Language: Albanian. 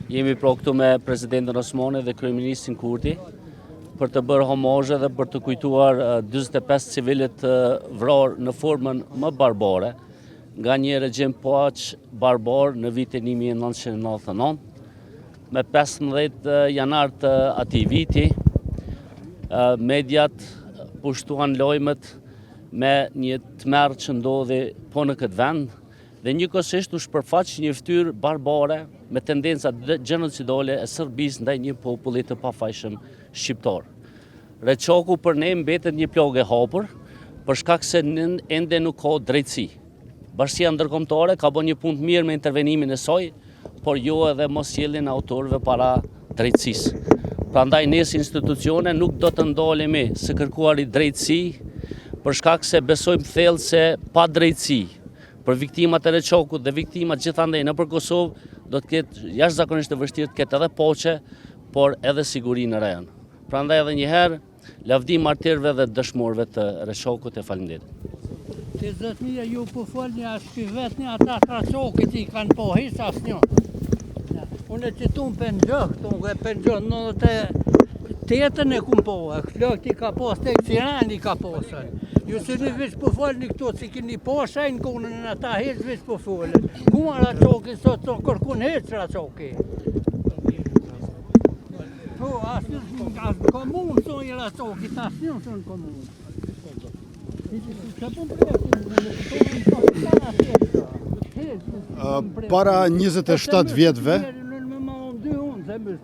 Jemi këtu me Presidentin Osmani dhe Kryeministrin Kurti për të bërë homazhe dhe për të kujtuar 45 civilët vrarë në formën më barbare nga një regjim paq barbar në vitin 1999. Me 15 janar të atij viti, mediat pushtuan lojmet me një tmerr që ndodhi po në këtë vend dhe njëkohësisht u shpërfaq një ftyrë barbare me tendenca gjenocidale e Serbisë ndaj një populli të pafajshëm shqiptar. Reçoku për ne mbetet një plagë e hapur për shkak se ende nuk ka drejtësi. Bashkia ndërkombëtare ka bërë një punë të mirë me intervenimin e saj, por jo edhe mosjelljen e autorëve para drejtësisë. Prandaj ne si institucione nuk do të ndalemi së kërkuari drejtësi për shkak se besojmë thellë se pa drejtësi për viktimat e Reçokut dhe viktimat gjithandej nëpër Kosovë do të ketë jashtëzakonisht të vështirë të ketë edhe paqe, por edhe siguri në rajon. Prandaj edhe një herë lavdim martirëve dhe dëshmorëve të Reçokut e faleminderit. Ti zot mia ju po folni as ky vetni ata Reçokit I kanë po hiç asnjë. Unë që tunë pëngjëh, tunë e pëngjëh në të tetën e kumë po, e këshlëkti ka posë, të qirani ka posën. Ju se një vishë po folni këto, që kini posë e në kunën në ata heqë vishë po folën. Kuma Raçoki, sot të kërkun heqë Raçoki. Po, asë komunë të një Raçoki, të asë një të në komunë. Para 27 vjetëve,